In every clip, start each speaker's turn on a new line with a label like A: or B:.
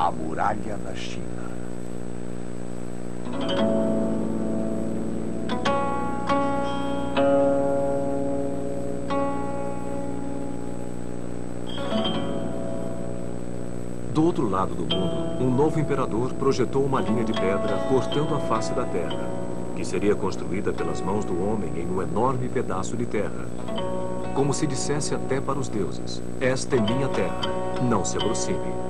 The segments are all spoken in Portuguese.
A: A Muralha da China.
B: Do outro lado do mundo, um novo imperador projetou uma linha de pedra cortando a face da terra, que seria construída pelas mãos do homem em um enorme pedaço de terra. Como se dissesse até para os deuses: esta é minha terra, não se aproxime.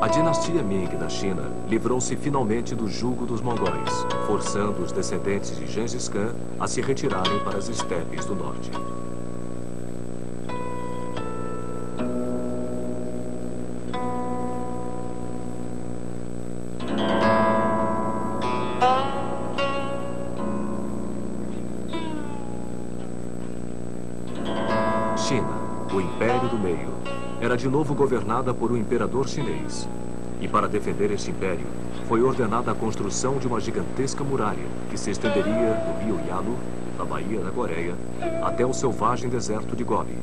B: A dinastia Ming da China livrou-se finalmente do jugo dos mongóis, forçando os descendentes de Gengis Khan a se retirarem para as estepes do norte. China, o Império do Meio, era de novo governada por um imperador chinês. E para defender este império, foi ordenada a construção de uma gigantesca muralha que se estenderia do rio Yalu, da Baía da Coreia, até o selvagem deserto de Gobi.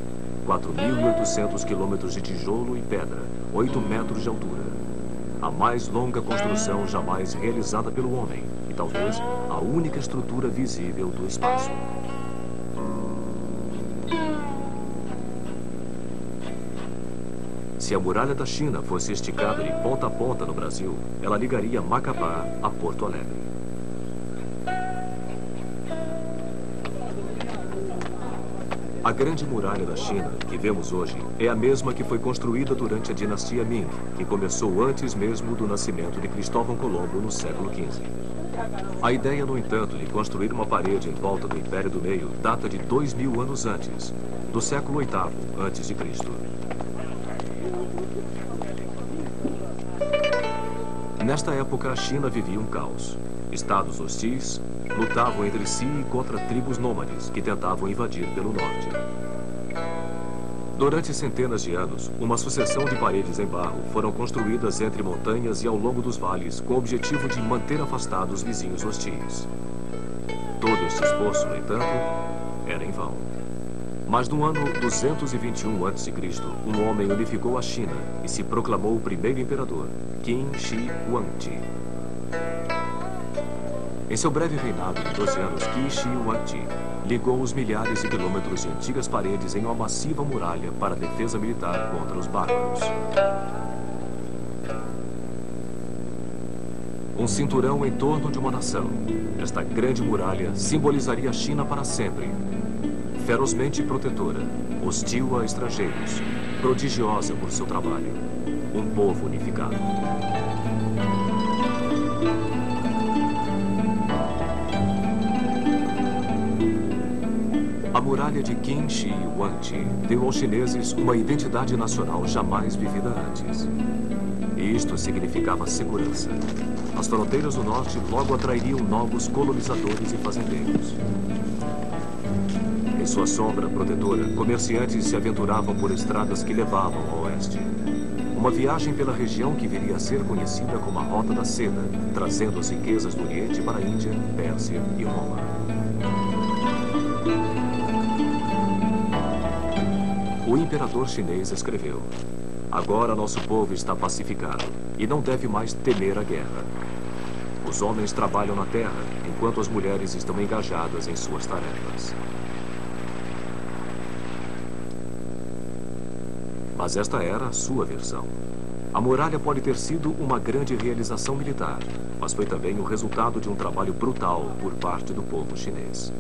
B: 4.800 quilômetros de tijolo e pedra, 8 metros de altura. A mais longa construção jamais realizada pelo homem e talvez a única estrutura visível do espaço. Se a muralha da China fosse esticada de ponta a ponta no Brasil, ela ligaria Macapá a Porto Alegre. A Grande Muralha da China, que vemos hoje, é a mesma que foi construída durante a dinastia Ming, que começou antes mesmo do nascimento de Cristóvão Colombo no século XV. A ideia, no entanto, de construir uma parede em volta do Império do Meio data de 2000 anos antes, do século VIII a.C. Nesta época, a China vivia um caos. Estados hostis lutavam entre si e contra tribos nômades que tentavam invadir pelo norte. Durante centenas de anos, uma sucessão de paredes em barro foram construídas entre montanhas e ao longo dos vales com o objetivo de manter afastados vizinhos hostis. Todo esse esforço, no entanto, era em vão. Mas no ano 221 a.C., um homem unificou a China e se proclamou o primeiro imperador, Qin Shi Huangdi. Em seu breve reinado de 12 anos, Qin Shi Huangdi ligou os milhares de quilômetros de antigas paredes em uma massiva muralha para a defesa militar contra os bárbaros. Um cinturão em torno de uma nação. Esta grande muralha simbolizaria a China para sempre. Ferozmente protetora, hostil a estrangeiros, prodigiosa por seu trabalho. Um povo unificado. A muralha de Qin Shi Huangdi deu aos chineses uma identidade nacional jamais vivida antes. E isto significava segurança. As fronteiras do norte logo atrairiam novos colonizadores e fazendeiros. Em sua sombra protetora, comerciantes se aventuravam por estradas que levavam ao oeste. Uma viagem pela região que viria a ser conhecida como a Rota da Seda, trazendo as riquezas do Oriente para a Índia, Pérsia e Roma. O imperador chinês escreveu: agora nosso povo está pacificado e não deve mais temer a guerra. Os homens trabalham na terra, enquanto as mulheres estão engajadas em suas tarefas. Mas esta era a sua versão. A muralha pode ter sido uma grande realização militar, mas foi também o resultado de um trabalho brutal por parte do povo chinês.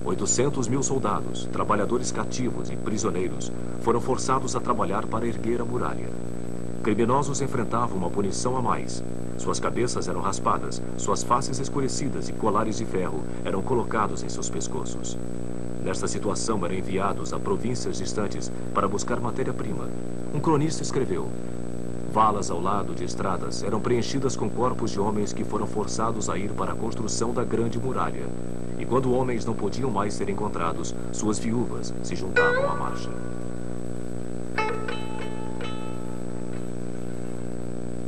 B: 800 mil soldados, trabalhadores cativos e prisioneiros foram forçados a trabalhar para erguer a muralha. Criminosos enfrentavam uma punição a mais. Suas cabeças eram raspadas, suas faces escurecidas e colares de ferro eram colocados em seus pescoços. Nesta situação, eram enviados a províncias distantes para buscar matéria-prima. Um cronista escreveu: valas ao lado de estradas eram preenchidas com corpos de homens que foram forçados a ir para a construção da Grande Muralha. E quando homens não podiam mais ser encontrados, suas viúvas se juntavam à marcha.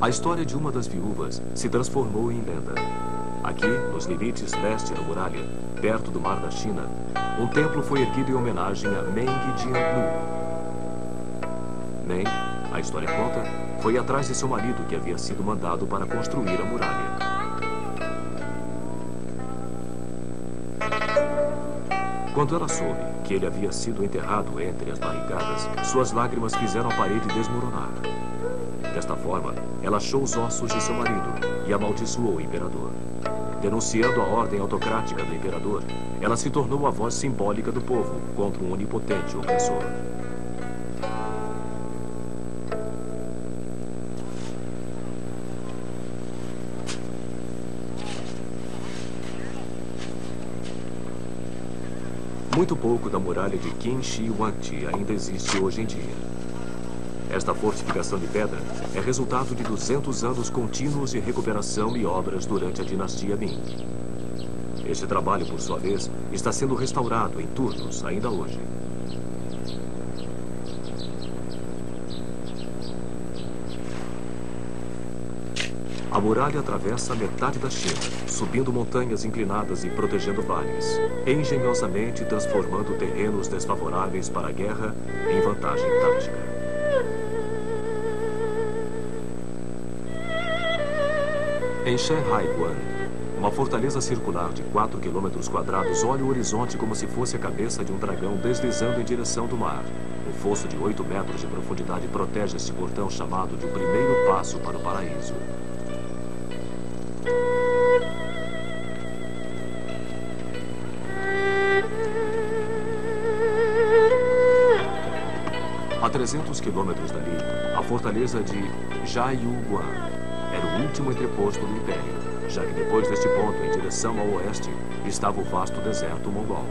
B: A história de uma das viúvas se transformou em lenda. Aqui, nos limites leste da muralha, perto do mar da China, um templo foi erguido em homenagem a Meng Jianlu. Meng, a história conta, foi atrás de seu marido que havia sido mandado para construir a muralha. Quando ela soube que ele havia sido enterrado entre as barricadas, suas lágrimas fizeram a parede desmoronar. Desta forma, ela achou os ossos de seu marido e amaldiçoou o imperador. Denunciando a ordem autocrática do imperador, ela se tornou a voz simbólica do povo contra um onipotente opressor. Muito pouco da muralha de Qin Shi Huangdi ainda existe hoje em dia. Esta fortificação de pedra é resultado de 200 anos contínuos de recuperação e obras durante a dinastia Ming. Este trabalho, por sua vez, está sendo restaurado em turnos ainda hoje. A muralha atravessa metade da China, subindo montanhas inclinadas e protegendo vales, engenhosamente transformando terrenos desfavoráveis para a guerra em vantagem tática. Em Shanhaiguan, uma fortaleza circular de 4 quilômetros quadrados olha o horizonte como se fosse a cabeça de um dragão deslizando em direção do mar. Um fosso de 8 metros de profundidade protege este portão chamado de o primeiro passo para o paraíso. A 300 quilômetros dali, a fortaleza de Jiayuguan era o último entreposto do Império, já que depois deste ponto, em direção ao oeste, estava o vasto deserto mongol.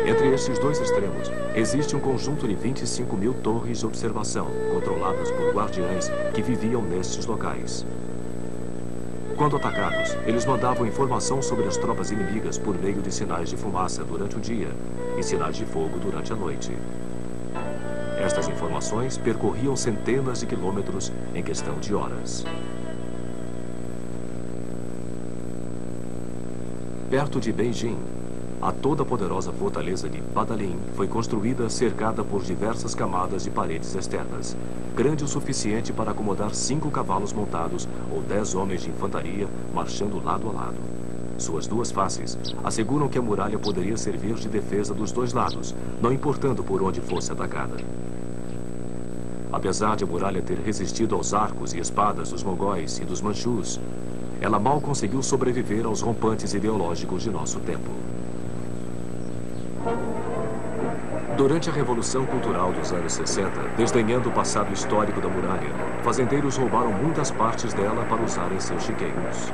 B: Entre estes dois extremos, existe um conjunto de 25 mil torres de observação, controladas por guardiães que viviam nestes locais. Quando atacados, eles mandavam informação sobre as tropas inimigas por meio de sinais de fumaça durante o dia e sinais de fogo durante a noite. Estas informações percorriam centenas de quilômetros em questão de horas. Perto de Beijing, a toda poderosa fortaleza de Badalin foi construída cercada por diversas camadas de paredes externas, grande o suficiente para acomodar 5 cavalos montados ou 10 homens de infantaria marchando lado a lado. Suas duas faces asseguram que a muralha poderia servir de defesa dos dois lados, não importando por onde fosse atacada. Apesar de a muralha ter resistido aos arcos e espadas dos mongóis e dos manchus, ela mal conseguiu sobreviver aos rompantes ideológicos de nosso tempo. Durante a Revolução Cultural dos anos 60, desdenhando o passado histórico da muralha, fazendeiros roubaram muitas partes dela para usar em seus chiqueiros.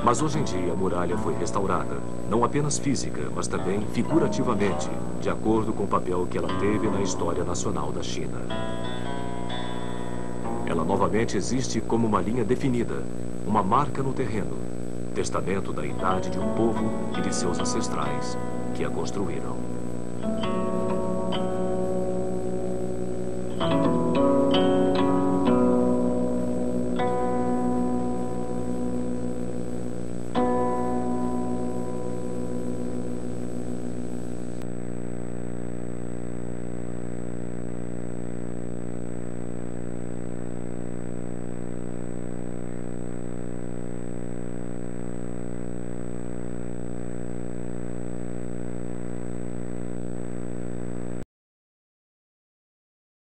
B: Mas hoje em dia a muralha foi restaurada, não apenas física, mas também figurativamente, de acordo com o papel que ela teve na história nacional da China. Ela novamente existe como uma linha definida, uma marca no terreno, testamento da idade de um povo e de seus ancestrais que a construíram.